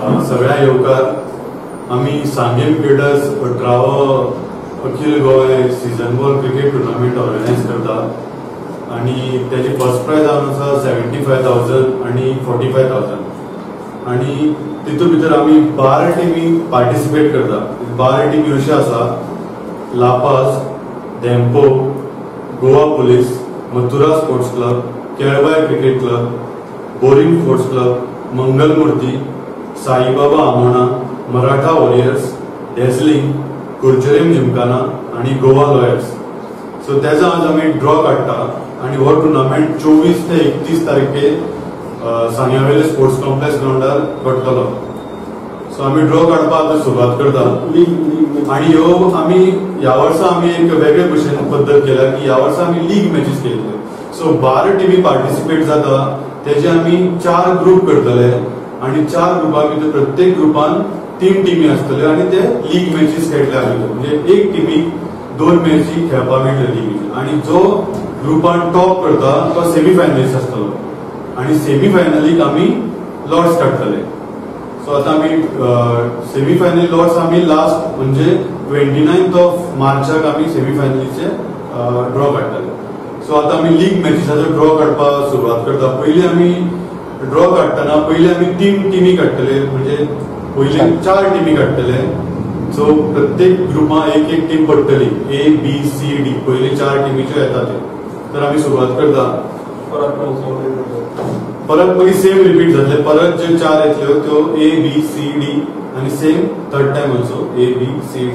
सगळ्या येवकार आम्ही सांगेम क्रिकेटर्स 18व अखिल गोय season ball cricket tournament organise करता आणि त्याची फर्स्ट प्राइज आसा 75,000 आणि 45,000 आणि तितून भितर आम्ही 12 टिमी पार्टिसिपेट करता. 12 टिमी अशें आसा La Paz, Dempo, Goa Police, Mathura Sports Club, Kelbai Cricket Club, Boring Sports Club, Mangalmurti, Saibaba Amona, Maratha Warriors, Dazzling, Curchorem Gymkhana आणि गोवा लॉयर्स. सो त्याचा आज आम्ही ड्रॉ काढता आणि हो टुर्नामेंट 24 ते 31 तारखे सांग्यावेले स्पोर्ट्स कॉम्प्लेक्स ग्राउंडार घडटलो. सो आम्ही ड्रॉ काढपाक आता सुरवात करता आणि ह्यो आम्ही ह्या वर्सा आम्ही एक वेगळे भशेन पद्धत केल्या की ह्या वर्सा आम्ही लीग मॅचेस केल्ले. सो 12 टिमी पार्टिसिपेट जाता त्याचे आम्ही 4 ग्रुप करतले आणि 4 ग्रुपां भितर प्रत्येक ग्रुपान 3 टिमी असतले आणि ते लीग मॅचेस खेळल्या वयतले. म्हणजे एक टिमीक 2 मॅची खेळपाक मेळटले लीग आणि जो ग्रुपान टॉप करता तो सेमी फायनलिस्ट असतलो आणि सेमी फायनलीक आम्ही लॉर्ड्स काडटले. सो आता आम्ही सेमी फायनल लॉर्ड्स आम्ही लास्ट म्हणजे 29 मार्चाक आम्ही सेमी फायनलीचे ड्रॉ काडटले. सो आता आम्ही लीग मॅचेसाचो ड्रॉ काडपाक सुरवात करता. पयलीं आम्ही ड्रॉ काडटना पयलीं आम्ही 3 टिमी काडटले म्हणजे पयलीं 4 टिमी काडटले. सो प्रत्येक ग्रुपां एक टीम पडटली A B C D पयलीं 4 टिमीच्यो येता ते. तर आम्ही सुरवात करता. परत मागीर सेम रिपीट जातले. परत जे 4 येतल्यो त्यो A B C D आणि same third time also A B C D.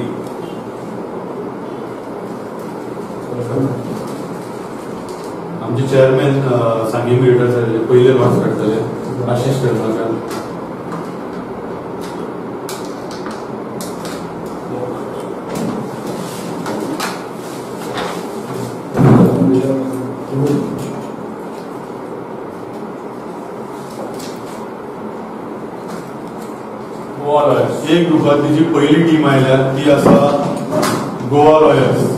आमचे चेअरमॅन सांगेम क्रिकेटर्स पहिले लॉर्ड्स काडटले आशिष कर्मकार. एक ग्रुपातली जी पहिली टीम आयल्या ती आसा गोवा लॉयर्स.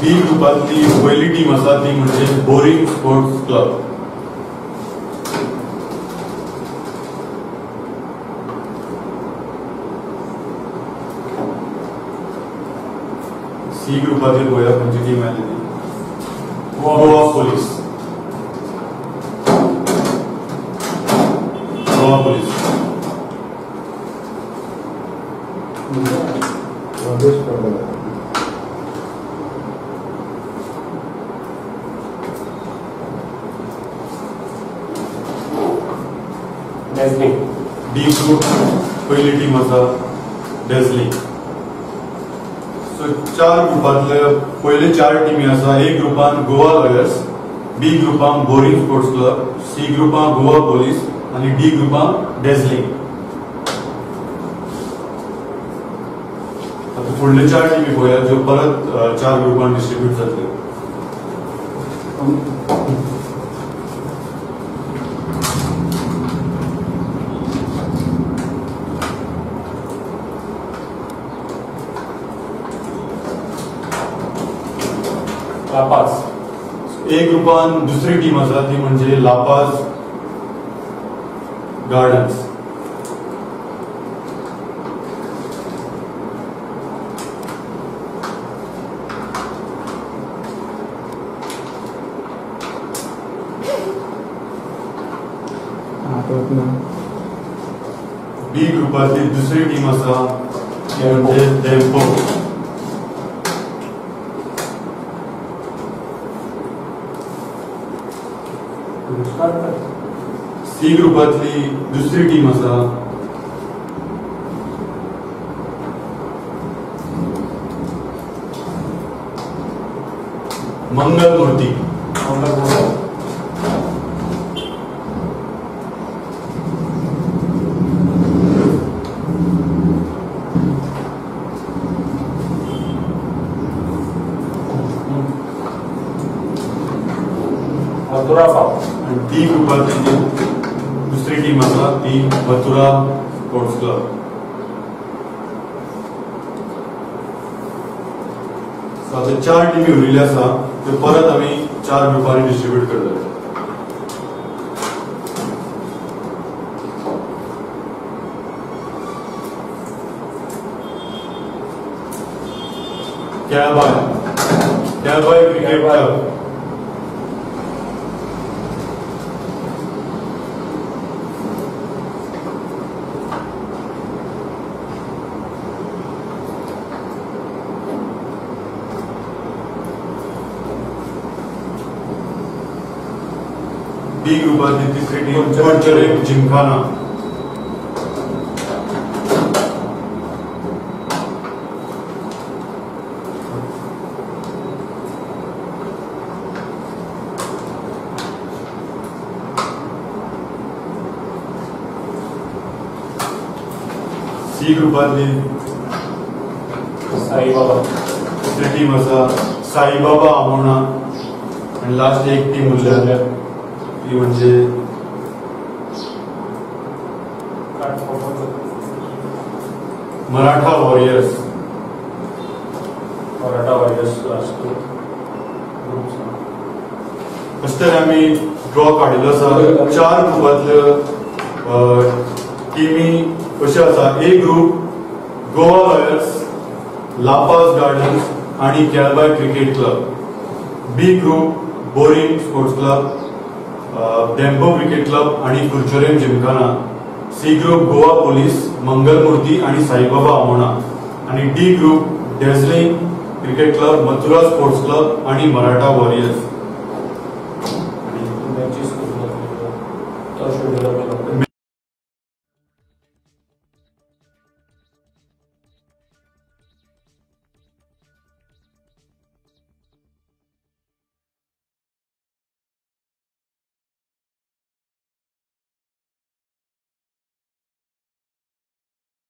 बी ग्रुपातली पहिली टीम आसा ती म्हणजे बोरिंग स्पोर्ट्स क्लब. सी ग्रुपातील गोया खंयची टीम आयली ती Goa police. Goa police. D group पहिली टीम आसा डेझलिंग. सो 4 ग्रुपातले पहिले 4 टीमी आसा. ए ग्रुपान गोवा लॉयर्स, बी ग्रुपान बोरिंग स्पोर्ट्स क्लब, सी ग्रुपान गोवा पुलीस आणि डी ग्रुपान डेझलिंग. आता फुडले 4 टीमी पळया ज्यो परत 4 ग्रुपान डिस्ट्रीब्यूट जातले. लापाज. ए ग्रुपान दुसरी टीम आसा ती म्हणजे लापाज गार्डन्स. बी ग्रुपातली दुसरी टीम आसा ती म्हणजे डेम्पो. सी ग्रुपातली दुसरी टीम आसा मंगलमूर्ती. मथुरा फार्म. आणि डी ग्रुपातली जी दुसरी टीम आसा ती मथुरा स्पोर्ट्स क्लब. आता 4 टीमी उरिल्ले आसा त्यो परत आमी 4 ग्रुपांनी डिस्ट्रीब्यूट करतले. Kelbai Cricket Club. बी ग्रुपातली तिसरी टीम कोलचरे जिमखाना. सी ग्रुपातली साईबाबा. तिसरी टीम आसा साईबाबा आमोणा. आणि लास्ट एक टीम उरल्या ती म्हणजे Maratha warriors. Maratha warriors last. अशें तरेन आमी ड्रॉ काडिल्लो आसा. 4 ग्रुपांतल्यो टीमी अशें आसा. A group Goa Lawyers, La Paz Gardens आणि Kelbai Cricket Club. B group Boring Sports Club, Dempo Cricket Club आणि Curchorem Gymkhana. C group Goa Police, Mangalmurti आणि साईबाबा आमोणा. आणि D group Dazzling Cricket Club, Mathura Sports Club आणि मराठा वॉरियर्स. मॅचेस